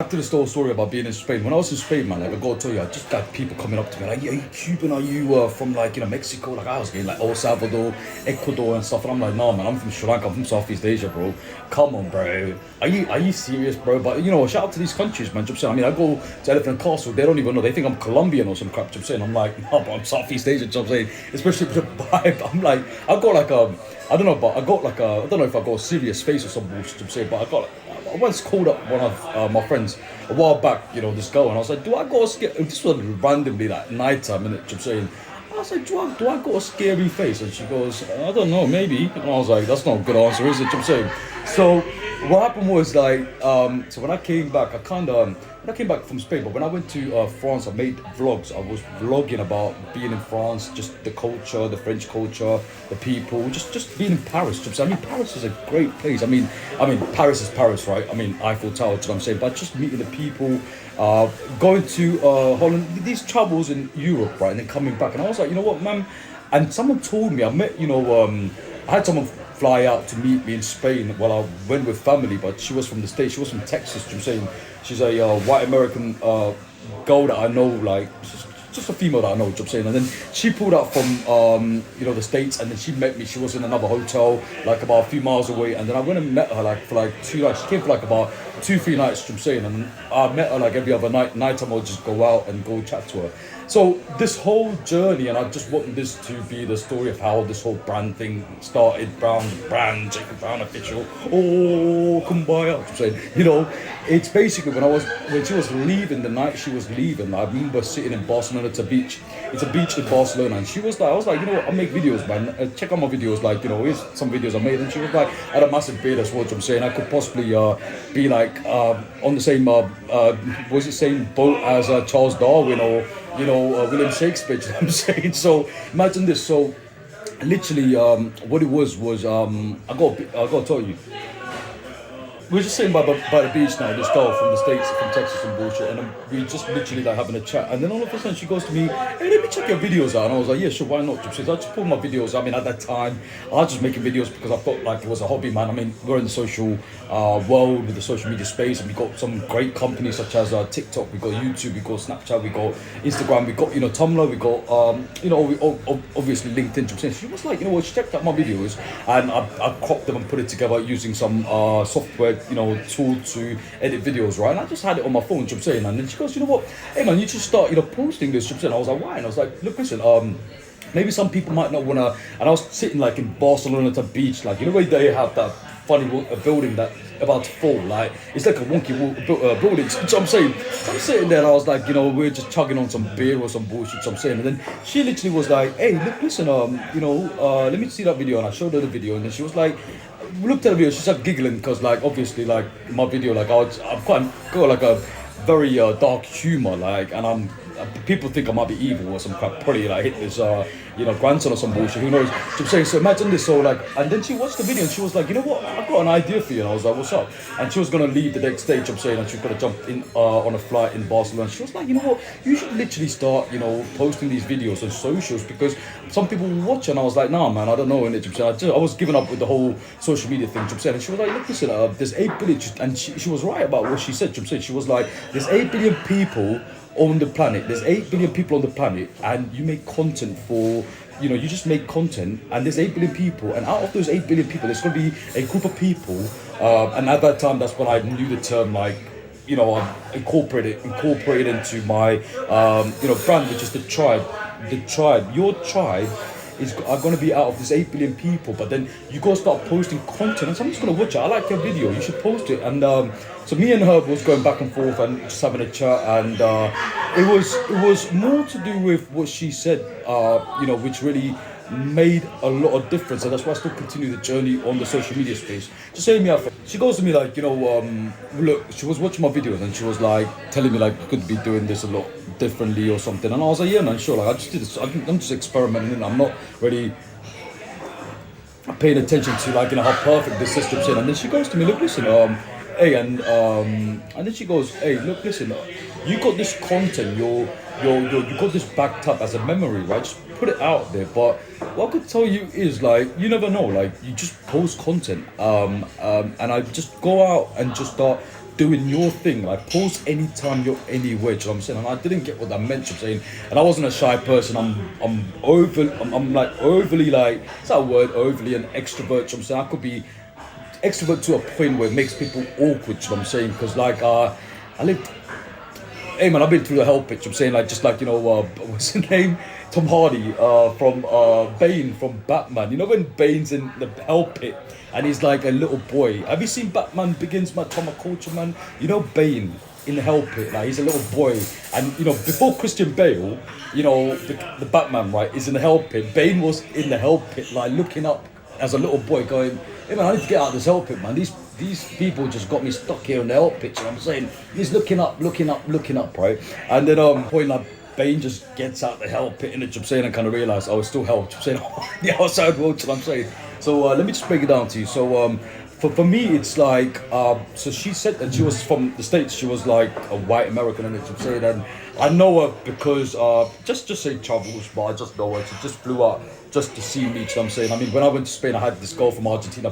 back to the whole story about being in Spain. When I was in Spain, man, like I gotta tell you, I just got people coming up to me like, "Yeah, are you Cuban? Are you from like Mexico?" Like I was getting like El Salvador, Ecuador, and stuff. And I'm like, "No, man, I'm from Sri Lanka. I'm from Southeast Asia, bro. Come on, bro. Are you serious, bro?" But shout out to these countries, man. Do you know what I'm saying? I mean, I go to Elephant Castle. They don't even know. They think I'm Colombian or some crap. Do you know what I'm saying? I'm like, "No, but I'm Southeast Asian." Do you know what I'm saying? Especially with the vibe. I'm like, I got like I don't know, but I got like I don't know if I got a serious face or some bullshit. Do you know what I'm saying? But I once called up one of my friends a while back, this girl, and I was like, "Do I got a scare?" This was randomly like night time, and I'm saying, I was like, "Do I got a scary face?" And she goes, "I don't know, maybe." And I was like, "That's not a good answer, is it?" I'm saying. So what happened was like, so when I came back, I kind of when I came back from Spain, but when I went to France, I made vlogs. I was vlogging about being in France, just the culture, the French culture, the people, just being in Paris. I mean, Paris is a great place. I mean, Paris is Paris, right? I mean, Eiffel Tower, you know what I'm saying? But just meeting the people, going to Holland, these travels in Europe, right, and then coming back, and I was like, you know what, man? And someone told me, I met, I had someone fly out to meet me in Spain. Well, I went with family, but she was from the States. She was from Texas. You know what I'm saying? She's a white American girl that I know, like just a female that I know. You know what I'm saying? And then she pulled out from the States, and then she met me. She was in another hotel, like about a few miles away. And then I went and met her like for like 2 nights. She came for like about 2 3 nights. You know what I'm saying? And I met her like every other night. Nighttime, I'll just go out and go chat to her. So this whole journey, and I just want this to be the story of how this whole brand thing started. Brand, Jacob Brown official. Oh, kumbaya. I'm saying, it's basically when she was leaving, the night she was leaving. I remember sitting in Barcelona. It's a beach. It's a beach in Barcelona, and she was like, I was like, I make videos, man. Check out my videos. Like, here's some videos I made, and she was like, I had a massive beard. That's what I'm saying. I could possibly be like on the same was it same boat as Charles Darwin or William Shakespeare. You know what I'm saying? So imagine this. So literally, what it was I got to tell you. We were just sitting by the beach now, this girl from the States, from Texas and bullshit, and we just literally like having a chat. And then all of a sudden she goes to me, "Hey, let me check your videos out." And I was like, "Yeah, sure, why not?" She says, "I just pulled my videos." I mean, at that time, I was just making videos because I felt like it was a hobby, man. I mean, we're in the social world with the social media space, and we got some great companies such as TikTok, we got YouTube, we got Snapchat, we got Instagram, we got Tumblr, we got obviously LinkedIn. She was like, she checked out my videos, and I cropped them and put it together using some software tool to edit videos, right? And I just had it on my phone, you know what I'm saying? And then she goes, "You know what? Hey man, you should start, posting this," you know what I'm saying? I was like, "Why?" And I was like, "Look, listen, maybe some people might not wanna," and I was sitting like in Barcelona at a beach, like where they have that funny building that about to fall, like it's like a wonky building. So I'm saying, so I'm sitting there and I was like, we're just chugging on some beer or some bullshit. So I'm saying, and then she literally was like, "Hey, look, listen, let me see that video," and I showed her the video, and then she was like, we looked at the video, she started giggling because like obviously like my video, like I'm quite got like a very dark humor, like, and people think I might be evil or some crap, probably like Hitler's grandson or some bullshit, who knows. So I'm saying, so imagine this. So like, and then she watched the video and she was like, "You know what, I've got an idea for you." And I was like, "What's up?" And she was gonna leave the next stage, I'm saying, and she was gonna jump in on a flight in Barcelona. She was like, "You know what, you should literally start posting these videos on socials because some people will watch." And I was like, "Nah, man, I don't know." And I was giving up with the whole social media thing. I'm saying, and she was like, "Look, listen, there's 8 billion," and she was right about what she said. I'm saying, she was like, "There's 8 billion people on the planet. There's 8 billion people on the planet, and you make content for." You just make content, and there's 8 billion people, and out of those 8 billion people, there's gonna be a group of people. And at that time, that's when I knew the term, like, I incorporated into my, brand, which is the tribe. The tribe, your tribe are going to be out of this 8 billion people, but then you got to start posting content and someone's going to watch it. I like your video, you should post it. And so me and her was going back and forth and just having a chat, and it was more to do with what she said, which really made a lot of difference, and that's why I still continue the journey on the social media space. Just saying me out. She goes to me like, look, she was watching my videos and she was like telling me like I could be doing this a lot differently or something, and I was like, "Yeah, man, sure." Like I just did this. I'm just experimenting. I'm not really paying attention to like how perfect the system's in. And then she goes to me, "Look, listen, hey," and then she goes, "Hey, look, listen, you got this content, you got this backed up as a memory, right? Just put it out there. But what I could tell you is like you never know, like you just post content, and I just go out and just start doing your thing, like post anytime you're anywhere, do you know what I'm saying? And I didn't get what that meant, you know what I'm saying? And I wasn't a shy person. I'm like overly, like, is that a word, overly an extrovert, you know what I'm saying? I could be extrovert to a point where it makes people awkward, you know what I'm saying? Because like I lived, hey man, I've been through the hell pit, you know what I'm saying? Like, just like, what's his name? Tom Hardy from Bane from Batman. You know when Bane's in the hell pit and he's like a little boy. Have you seen Batman Begins, man? Tom Culture, man. You know Bane in the hell pit, like he's a little boy, and before Christian Bale, the Batman, right, is in the hell pit. Bane was in the hell pit, like looking up as a little boy, going, "Hey man, I need to get out of this hell pit, man. These people just got me stuck here in the hell pit." You know what I'm saying? He's looking up, right? And then point like Bane just gets out the hell pit in the, you know what I'm saying, and kind of realise, oh, it's still hell, you know what I'm saying? The outside world, you know what I'm saying? So let me just break it down to you. So for me, it's like, so she said that she was from the States. She was like a white American, and you know what I'm saying? And I know her because, just say travels, but I just know her. She just flew out just to see me, you know what I'm saying? I mean, when I went to Spain, I had this girl from Argentina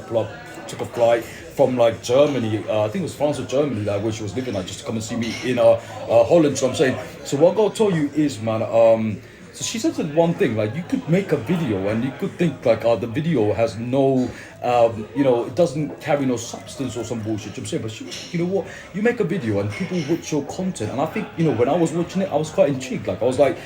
took a flight from like Germany, I think it was France or Germany, like where she was living, like just to come and see me in Holland, so I'm saying. So what I gotta tell you is, man, so she said one thing, like you could make a video and you could think like the video has no, it doesn't carry no substance or some bullshit, you know what I'm saying? But she was, you know what, you make a video and people watch your content, and I think, when I was watching it, I was quite intrigued, like I was like,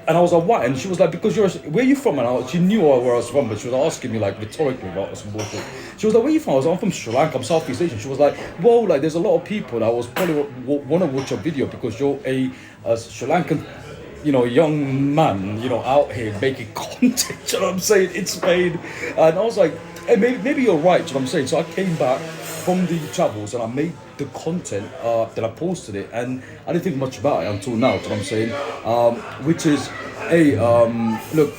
and I was like, why? And she was like, because where are you from? And she knew where I was from, but she was asking me like rhetorically about some bullshit. She was like, where are you from? I was like, I'm from Sri Lanka, I'm Southeast Asian. She was like, well, like there's a lot of people that was probably want to watch your video because you're a Sri Lankan, young man, out here making content, you know what I'm saying, in Spain. And I was like, hey, maybe you're right, you know what I'm saying? So I came back from the travels and I made the content that I posted it, and I didn't think much about it until now, you know what I'm saying? Which is, hey, look,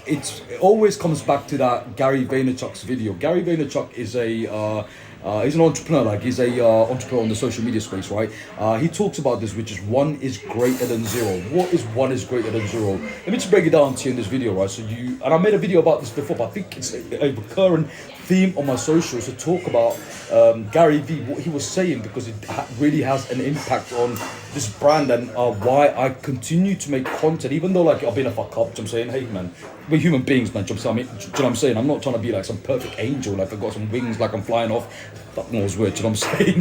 it always comes back to that Gary Vaynerchuk's video. Gary Vaynerchuk is he's an entrepreneur, like he's a entrepreneur on the social media space, right? He talks about this, which is 1 is greater than 0. What is 1 is greater than 0? Let me just break it down to you in this video, right? So and I made a video about this before, but I think it's a recurrent theme on my socials to talk about Gary V, what he was saying, because it really has an impact on this brand and why I continue to make content, even though like I've been a fuck up, you know what I'm saying? Hey man, we're human beings, man, you know what I'm saying? I'm not trying to be like some perfect angel, like I've got some wings, like I'm flying off. Fuck knows where, you know what I'm saying?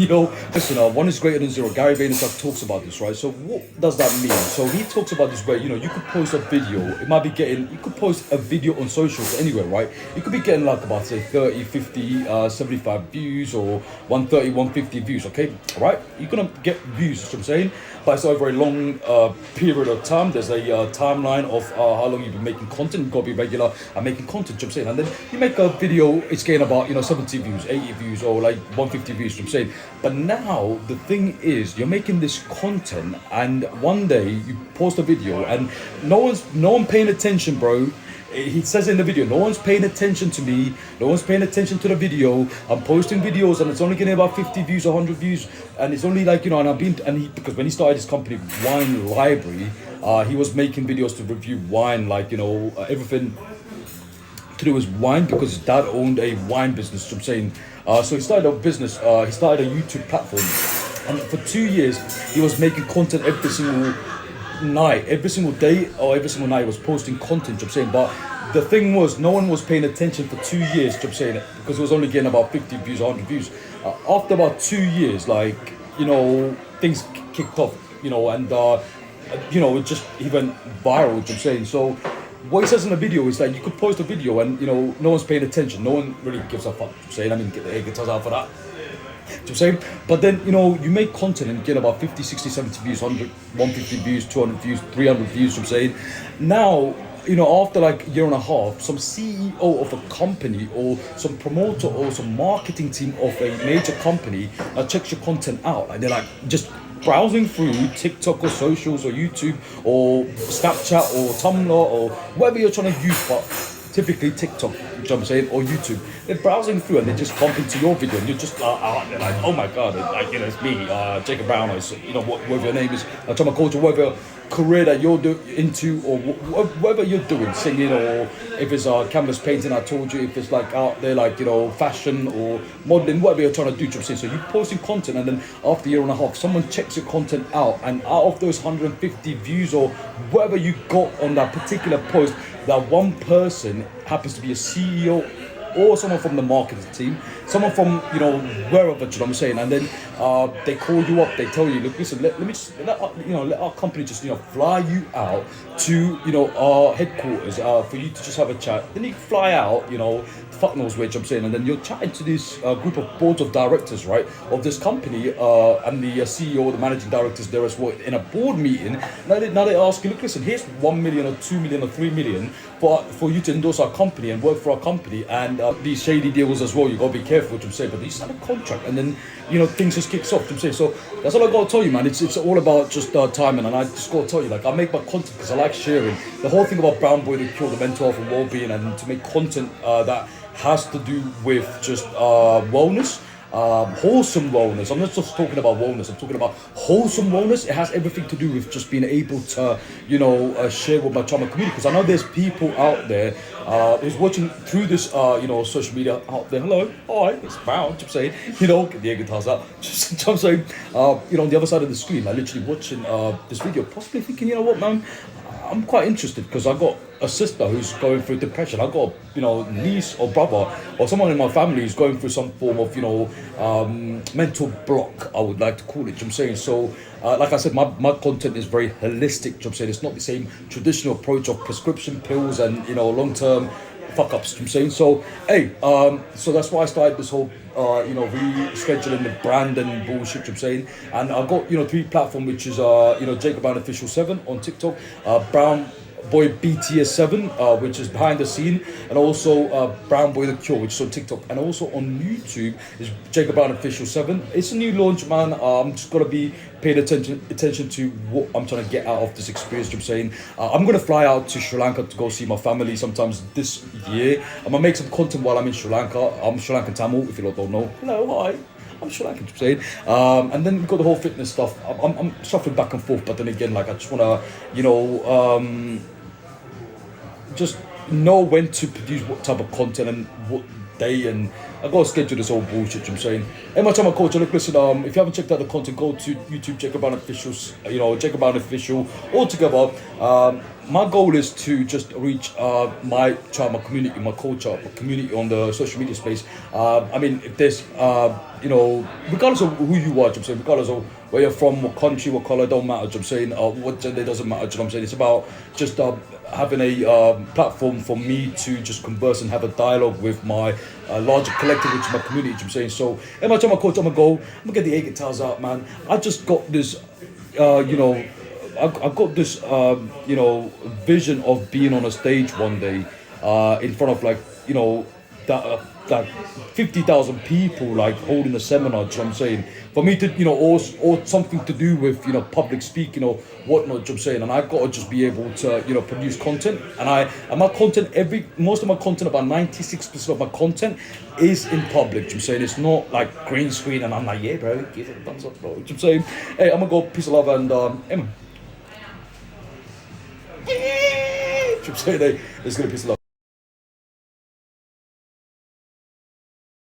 Listen, 1 is greater than 0. Gary Vaynerchuk talks about this, right? So what does that mean? So he talks about this where, you could post a video, you could post a video on socials anywhere, right? You could be getting like about say 30, 50, 75 views or 130, 150 views, okay? Right? You're gonna get views, you know what I'm saying? But it's over a long period of time. There's a timeline of how long you've been making content. You've got to be regular and making content, you know what I'm saying? And then you make a video, it's getting about, 70 views, 80 views, or like 150 views, you know what I'm saying? But now, the thing is, you're making this content, and one day you post a video, and no one paying attention, bro. He says in the video, no one's paying attention to me, no one's paying attention to the video. I'm posting videos and it's only getting about 50 views, 100 views, and it's only like, because when he started his company, Wine Library, he was making videos to review wine, like, everything to do with wine, because his dad owned a wine business, you know what I'm saying? So he started a business, he started a YouTube platform, and for 2 years, he was making content every single night, every single day or every single night. Was posting content, you know what I'm saying? But the thing was, no one was paying attention for 2 years, you know what I'm saying, because it was only getting about 50 views, 100 views. After about 2 years, like, things kicked off, and it just, he went viral, you know what I'm saying? So what he says in the video is that you could post a video and, no one's paying attention, no one really gives a fuck, you know what I'm saying? I mean, get the guitars out for that. You know what I'm saying? But then, you make content and you get about 50, 60, 70 views, 100, 150 views, 200 views, 300 views, you know what I'm saying? Now, after like a year and a half, some CEO of a company or some promoter or some marketing team of a major company checks your content out. Like they're like just browsing through TikTok or socials or YouTube or Snapchat or Tumblr or whatever you're trying to use, but typically TikTok, you know what I'm saying, or YouTube. They're browsing through and they just bump into your video and you're just they're like, oh my god, it's me, Jacob Brown, or whatever your name is, Trauma Culture, whatever career that you're into, or whatever you're doing, singing, or if it's canvas painting, I told you, if it's like out there, like, fashion or modeling, whatever you're trying to do, you know what I'm saying? So you posting content, and then after a year and a half, someone checks your content out, and out of those 150 views or whatever you got on that particular post, that one person happens to be a CEO or someone from the marketing team, someone from, wherever, do you know what I'm saying? And then they call you up, they tell you, look, listen, let me just, let our company just, fly you out to, our headquarters for you to just have a chat. Then you fly out, fuck knows where, I'm saying, and then you're chatting to this group of boards of directors, right, of this company, and the CEO, the managing directors there as well, in a board meeting. Now they ask you, look, listen, here's 1 million or 2 million or 3 million for you to endorse our company and work for our company, and these shady deals as well, you gotta be careful, what I'm saying, but you sign a contract, and then, things just kicks off, what I'm saying. So that's all I gotta tell you, man. It's all about just timing, and I just gotta tell you, like, I make my content because I like sharing. The whole thing about Brown Boy the Cure, the mental health and well-being, and to make content that has to do with just wellness, wholesome wellness. I'm not just talking about wellness, I'm talking about wholesome wellness. It has everything to do with just being able to, share with my trauma community, because I know there's people out there who's watching through this, social media out there. Hello, hi, it's Brown, I'm saying, get the guitars out, just, I'm saying, on the other side of the screen, like literally watching this video, possibly thinking, you know what, man, I'm quite interested, because I got a sister who's going through depression. I got a niece or brother or someone in my family who's going through some form of mental block, I would like to call it, you know what I'm saying. So like I said, my content is very holistic, you know what I'm saying. It's not the same traditional approach of prescription pills and long-term fuck ups, you know what I'm saying. So hey, so that's why I started this whole rescheduling the brand and bullshit, you know what I'm saying. And I've got 3 platforms, which is Jacob Brown Official 7 on TikTok, Brown Boy BTS 7, which is behind the scene, and also Brown Boy the Cure, which is on TikTok, and also on YouTube is Jacob Brown Official 7. It's a new launch, man. I'm just gonna be paying attention to what I'm trying to get out of this experience, you know what I'm saying. I'm gonna fly out to Sri Lanka to go see my family sometimes this year. I'm gonna make some content while I'm in Sri Lanka. I'm Sri Lankan Tamil, if you lot don't know. Hello, hi. I'm Sri Lankan, you know what I'm saying. And then we've got the whole fitness stuff. I'm shuffling back and forth, but then again, like, I just wanna, just know when to produce what type of content and what day, and I gotta schedule this whole bullshit, you know what I'm saying. Hey, my time, coach, look, listen, if you haven't checked out the content, go to YouTube, Jacob Brown Officials, Jacob Brown Official, all together. My goal is to just reach my tribe, my community, my culture, my community on the social media space. I mean, if there's, regardless of who you are, you know what I'm saying, regardless of where you're from, what country, what color, don't matter, you know what I'm saying, what gender, doesn't matter, you know what I'm saying. It's about just having a platform for me to just converse and have a dialogue with my larger collective, which is my community, you know what I'm saying. So every time I coach, I'm gonna get the air guitars out, man. I just got this, I've got this, vision of being on a stage one day, in front of, like, that 50,000 people, like, holding a seminar, you know what I'm saying. For me to, or something to do with, public speaking or whatnot, you know what I'm saying. And I've got to just be able to, produce content. And my content, most of my content, about 96% of my content is in public, you know what I'm saying. It's not like green screen and I'm like, yeah, bro, give it a thumbs up, bro, you know what I'm saying. Hey, I'm gonna go, peace of love, and, hey, man. You know what I'm saying, hey, let's go, peace of love.